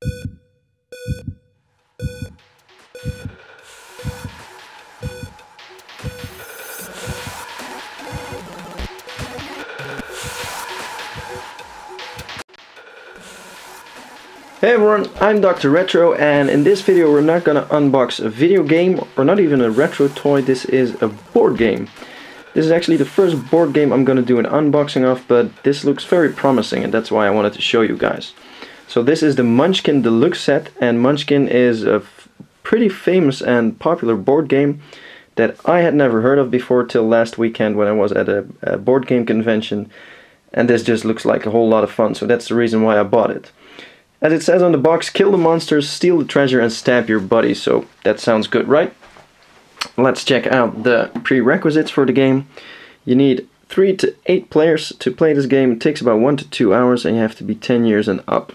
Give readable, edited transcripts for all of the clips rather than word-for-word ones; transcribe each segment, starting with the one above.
Hey everyone, I'm Dr. Retro, and in this video we're not gonna unbox a video game or not even a retro toy. This is a board game. This is actually the first board game I'm gonna do an unboxing of, but this looks very promising and that's why I wanted to show you guys. So this is the Munchkin Deluxe Set, and Munchkin is a pretty famous and popular board game that I had never heard of before till last weekend when I was at a board game convention, and this just looks like a whole lot of fun, so that's the reason why I bought it. As it says on the box, kill the monsters, steal the treasure and stab your buddy, so that sounds good, right? Let's check out the prerequisites for the game. You need 3 to 8 players to play this game. It takes about 1 to 2 hours and you have to be 10 years and up.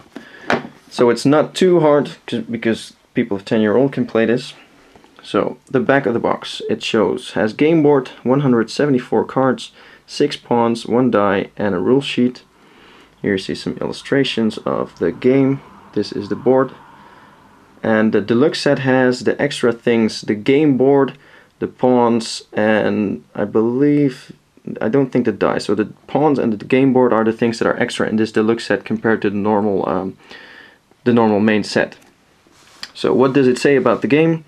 So it's not too hard because people of 10-year-old can play this. So the back of the box, it has game board, 174 cards, 6 pawns, 1 die and a rule sheet. Here you see some illustrations of the game. This is the board. And the deluxe set has the extra things, the game board, the pawns, and I don't think the die. So the pawns and the game board are the things that are extra in this deluxe set compared to the normal main set. So what does it say about the game?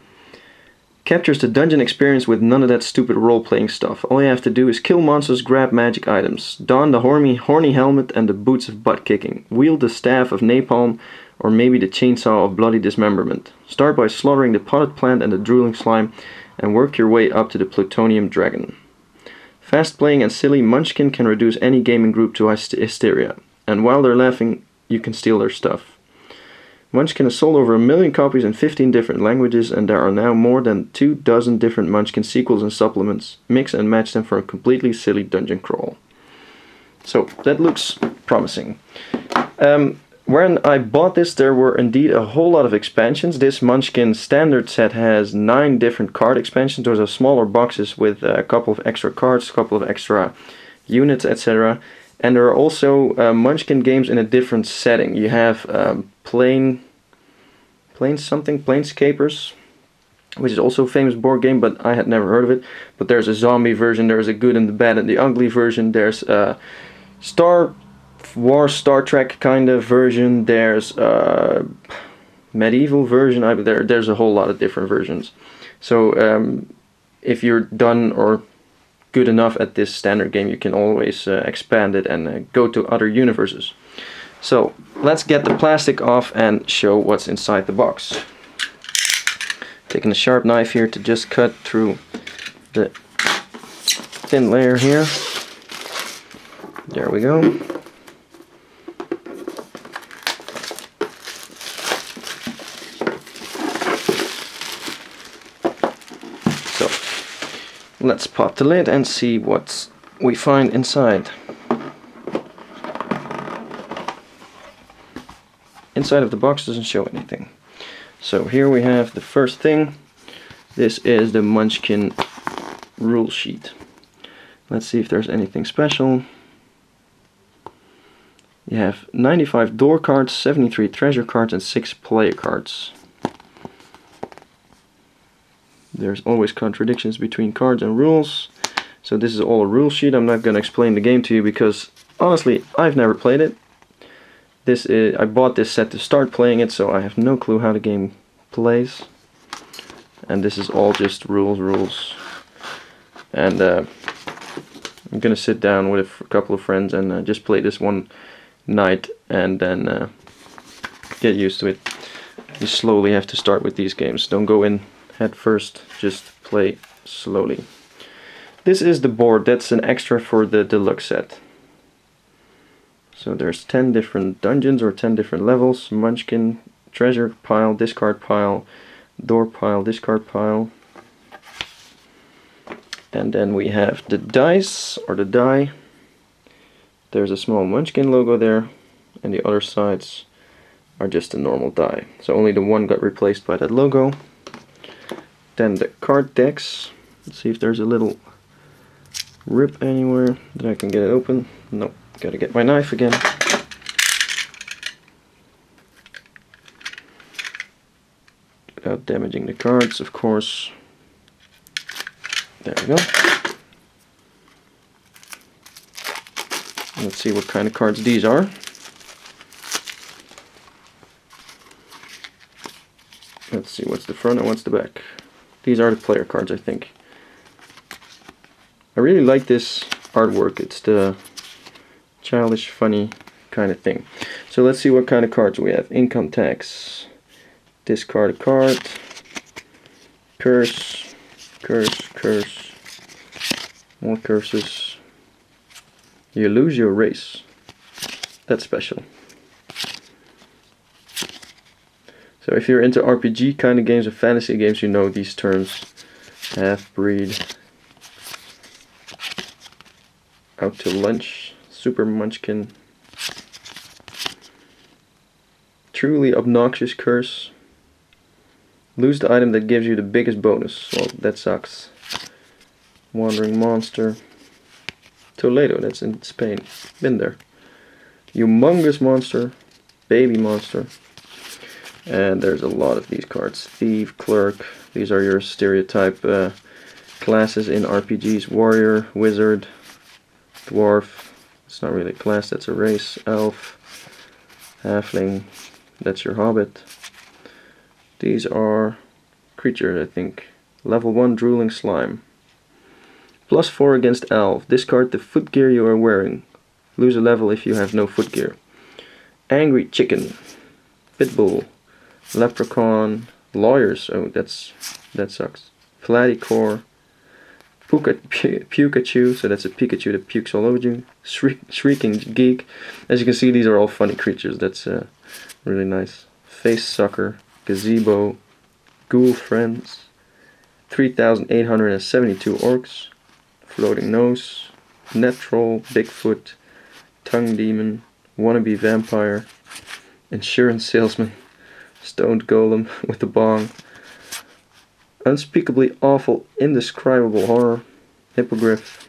Captures the dungeon experience with none of that stupid role-playing stuff. All you have to do is kill monsters, grab magic items, don the horny helmet and the boots of butt-kicking, wield the staff of napalm, or maybe the chainsaw of bloody dismemberment. Start by slaughtering the potted plant and the drooling slime, and work your way up to the plutonium dragon. Fast-playing and silly, Munchkin can reduce any gaming group to hysteria, and while they're laughing, you can steal their stuff. Munchkin has sold over 1 million copies in 15 different languages, and there are now more than 24 different Munchkin sequels and supplements. Mix and match them for a completely silly dungeon crawl. So that looks promising. When I bought this, there were indeed a whole lot of expansions. This Munchkin standard set has 9 different card expansions. Those are smaller boxes with a couple of extra cards, a couple of extra units, etc. And there are also Munchkin games in a different setting. You have Planescapers, which is also a famous board game, but I had never heard of it. But there's a zombie version, there's a good and the bad and the ugly version, there's a Star Wars, Star Trek kind of version, there's a medieval version, there's a whole lot of different versions. So if you're done or good enough at this standard game, you can always expand it and go to other universes. So let's get the plastic off and show what's inside the box. Taking a sharp knife here to just cut through the thin layer here. There we go. So let's pop the lid and see what we find inside. Inside of the box doesn't show anything. So here we have the first thing. This is the Munchkin rule sheet. Let's see if there's anything special. You have 95 door cards, 73 treasure cards and 6 player cards. There's always contradictions between cards and rules. So this is all a rule sheet. I'm not going to explain the game to you because honestly I've never played it. I bought this set to start playing it, so I have no clue how the game plays. And this is all just rules. And I'm gonna sit down with a couple of friends and just play this one night and then get used to it. You slowly have to start with these games. Don't go in head first, just play slowly. This is the board. That's an extra for the deluxe set. So there's 10 different dungeons or 10 different levels. Munchkin, treasure pile, discard pile, door pile, discard pile. And then we have the dice or the die. There's a small Munchkin logo there, and the other sides are just a normal die. So only the one got replaced by that logo. Then the card decks. Let's see if there's a little rip anywhere that I can get it open. Nope. Gotta get my knife again. without damaging the cards, of course. There we go. Let's see what kind of cards these are. Let's see what's the front and what's the back. These are the player cards, I think. I really like this artwork. It's the childish, funny kind of thing. So let's see what kind of cards we have. Income tax. Discard a card. Curse. Curse. Curse. More curses. You lose your race. That's special. So if you're into RPG kind of games or fantasy games, you know these terms. Half-breed. Out to lunch. Super Munchkin. Truly obnoxious curse. Lose the item that gives you the biggest bonus. Well, that sucks. Wandering monster. Toledo, that's in Spain. Been there. Humongous monster. Baby monster. And there's a lot of these cards. Thief, clerk. These are your stereotype classes in RPGs. Warrior, wizard, dwarf. It's not really a class, that's a race. Elf, halfling. That's your hobbit. These are creatures, I think. Level 1 drooling slime. +4 against elf. Discard the footgear you are wearing. Lose a level if you have no footgear. Angry chicken. Pitbull. Leprechaun, lawyers, oh that sucks. Flaticore, Pikachu, so that's a Pikachu that pukes all over you. Shrieking geek. As you can see, these are all funny creatures. That's really nice. Face sucker, gazebo, ghoul friends, 3,872 orcs, floating nose, net troll, Bigfoot, tongue demon, wannabe vampire, insurance salesman. Stoned golem with a bong. Unspeakably awful, indescribable horror. Hippogriff.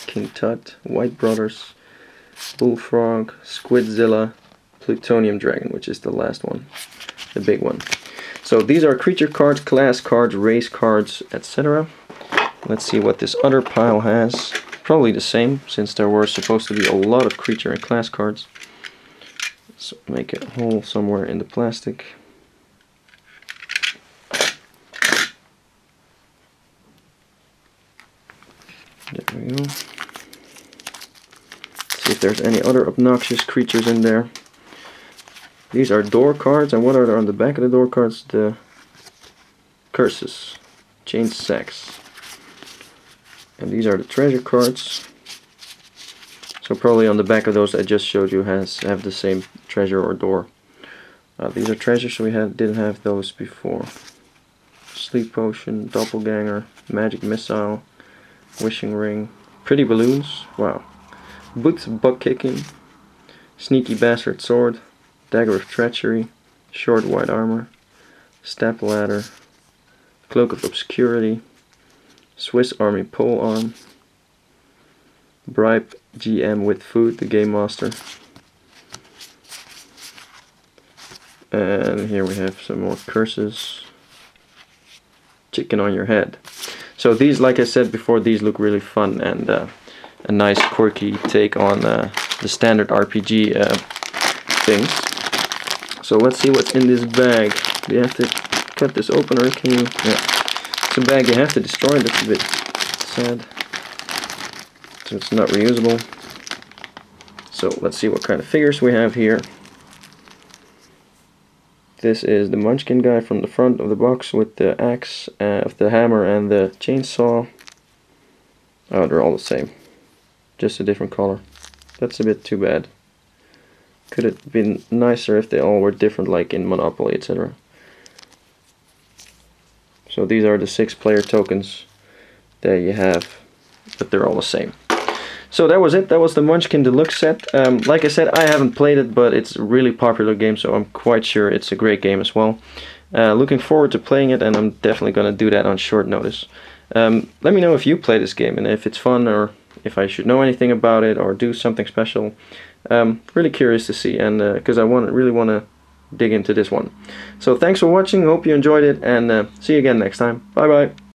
King Tut. White Brothers. Bullfrog. Squidzilla. Plutonium Dragon, which is the last one. The big one. So these are creature cards, class cards, race cards, etc. Let's see what this other pile has. Probably the same, since there were supposed to be a lot of creature and class cards. So make a hole somewhere in the plastic. There we go. See if there's any other obnoxious creatures in there. These are door cards, and what are there on the back of the door cards? The curses. Chained sacks. And these are the treasure cards. So probably on the back of those I just showed you have the same treasure or door. These are treasures, so we didn't have those before. Sleep potion, doppelganger, magic missile, wishing ring, pretty balloons, wow. Boots butt kicking, sneaky bastard sword, dagger of treachery, short white armor, step ladder, cloak of obscurity, Swiss army pole arm, bribe GM with food, the game master. And here we have some more curses. Chicken on your head. So these, like I said before, these look really fun and a nice quirky take on the standard RPG things. So let's see what's in this bag. Do you have to cut this open, or can you? Yeah. It's a bag you have to destroy. That's a bit sad. So it's not reusable. So let's see what kind of figures we have here. This is the Munchkin guy from the front of the box with the axe, the hammer and the chainsaw. Oh, they're all the same. Just a different color. That's a bit too bad. Could have been nicer if they all were different, like in Monopoly, etc. So these are the 6 player tokens that you have, but they're all the same. So that was it. That was the Munchkin Deluxe Set. Like I said, I haven't played it, but it's a really popular game, so I'm quite sure it's a great game as well. Looking forward to playing it, and I'm definitely going to do that on short notice. Let me know if you play this game, and if it's fun, or if I should know anything about it, or do something special. Really curious to see, and because I really want to dig into this one. So thanks for watching, hope you enjoyed it, and see you again next time. Bye bye.